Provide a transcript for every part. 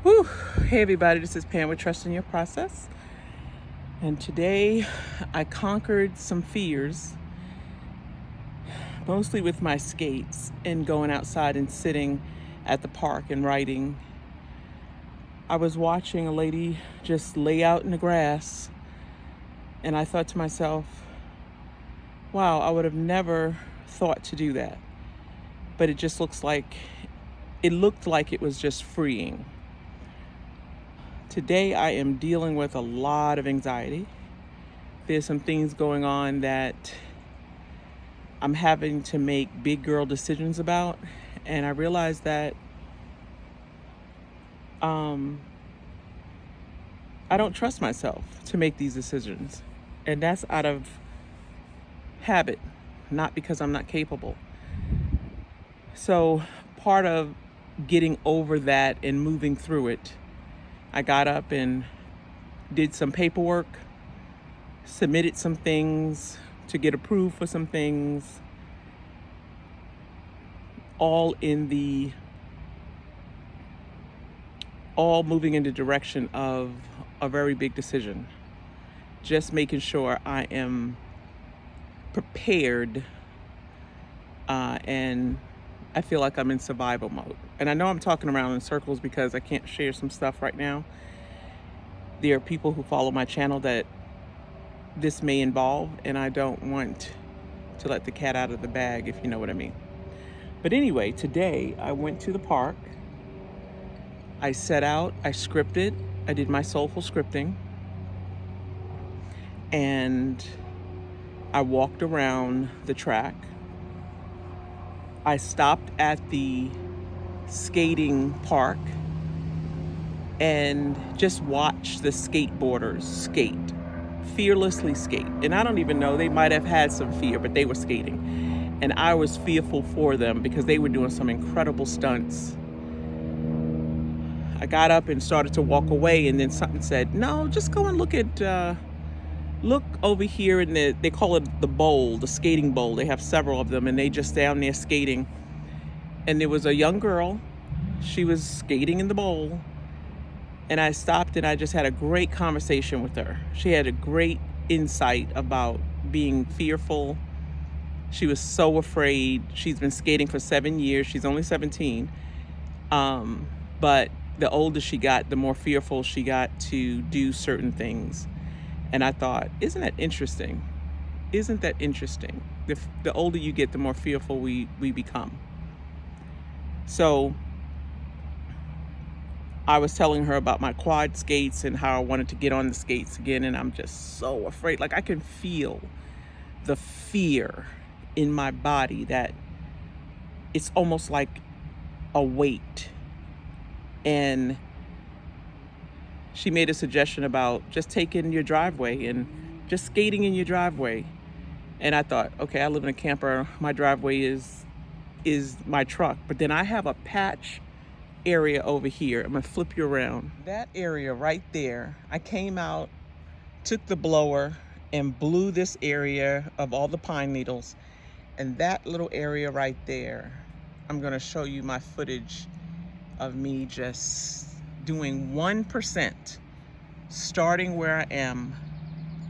Whew. Hey everybody, this is Pam with Trust in Your Process. And today I conquered some fears, mostly with my skates and going outside and sitting at the park and writing. I was watching a lady just lay out in the grass, and I thought to myself, wow, I would have never thought to do that. But it looked like it was just freeing. Today I am dealing with a lot of anxiety. There's some things going on that I'm having to make big girl decisions about, and I realize that I don't trust myself to make these decisions. And that's out of habit, not because I'm not capable. So part of getting over that and moving through it, I got up and did some paperwork, submitted some things to get approved for some things, all moving in the direction of a very big decision. Just making sure I am prepared, and I feel like I'm in survival mode. And I know I'm talking around in circles because I can't share some stuff right now. There are people who follow my channel that this may involve, and I don't want to let the cat out of the bag, if you know what I mean. But anyway, today I went to the park. I set out, I scripted, I did my soulful scripting, and I walked around the track. I stopped at the skating park and just watched the skateboarders skate, fearlessly skate. And I don't even know, they might have had some fear, but they were skating. And I was fearful for them because they were doing some incredible stunts. I got up and started to walk away, and then something said, no, just go and look over here in they call it the bowl, the skating bowl. They have several of them, and they just down there skating. And there was a young girl. She was skating in the bowl. And I stopped and I just had a great conversation with her. She had a great insight about being fearful. She was so afraid. She's been skating for 7 years. She's only 17. But the older she got, the more fearful she got to do certain things. And I thought, isn't that interesting? Isn't that interesting? The older you get, the more fearful we become. So I was telling her about my quad skates and how I wanted to get on the skates again. And I'm just so afraid. Like, I can feel the fear in my body that it's almost like a weight. And she made a suggestion about just taking your driveway and just skating in your driveway. And I thought, okay, I live in a camper. My driveway is my truck. But then I have a patch area over here. I'm gonna flip you around. That area right there, I came out, took the blower and blew this area of all the pine needles. And that little area right there, I'm gonna show you my footage of me just doing 1%, starting where I am,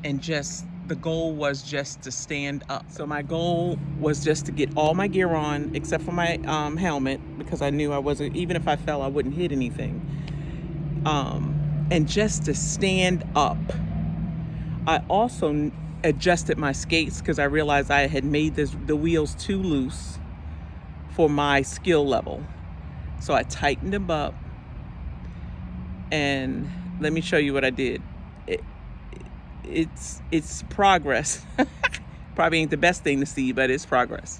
and just the goal was just to stand up. So my goal was just to get all my gear on except for my helmet, because I knew I wasn't, even if I fell, I wouldn't hit anything. And just to stand up. I also adjusted my skates because I realized I had made the wheels too loose for my skill level. So I tightened them up, and let me show you what I did. It's progress. Probably ain't the best thing to see, but it's progress.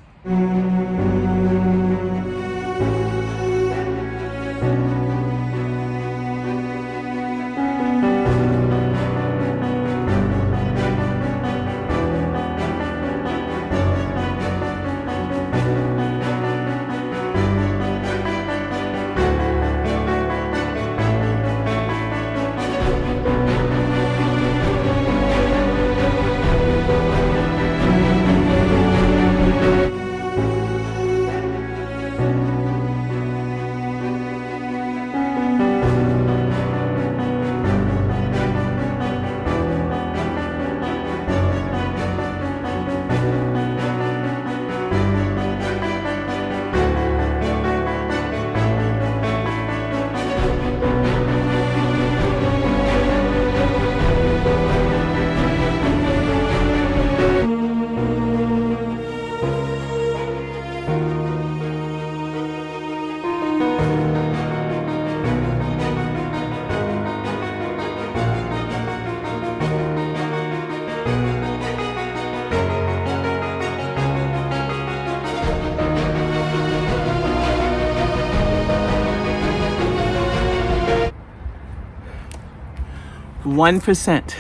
1%.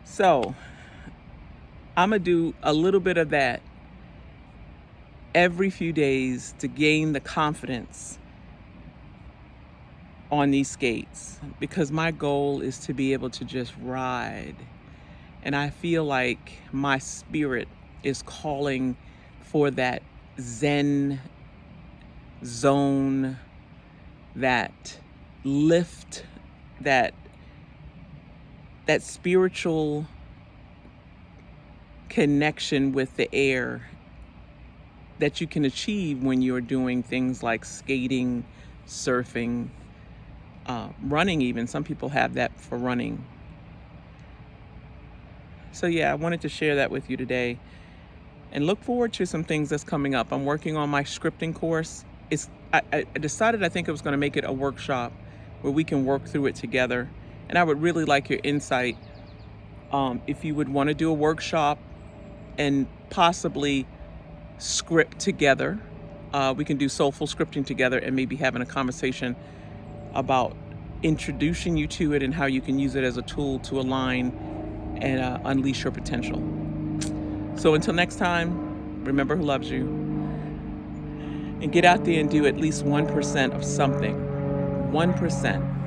So I'm going to do a little bit of that every few days to gain the confidence on these skates, because my goal is to be able to just ride. And I feel like my spirit is calling for that Zen zone, that lift, that spiritual connection with the air that you can achieve when you're doing things like skating, surfing, running even. Some people have that for running. So yeah, I wanted to share that with you today and look forward to some things that's coming up. I'm working on my scripting course. I decided I think I was going to make it a workshop where we can work through it together. And I would really like your insight. If you would want to do a workshop and possibly script together, we can do soulful scripting together and maybe having a conversation about introducing you to it and how you can use it as a tool to align and unleash your potential. So until next time, remember who loves you, and get out there and do at least 1% of something. 1%.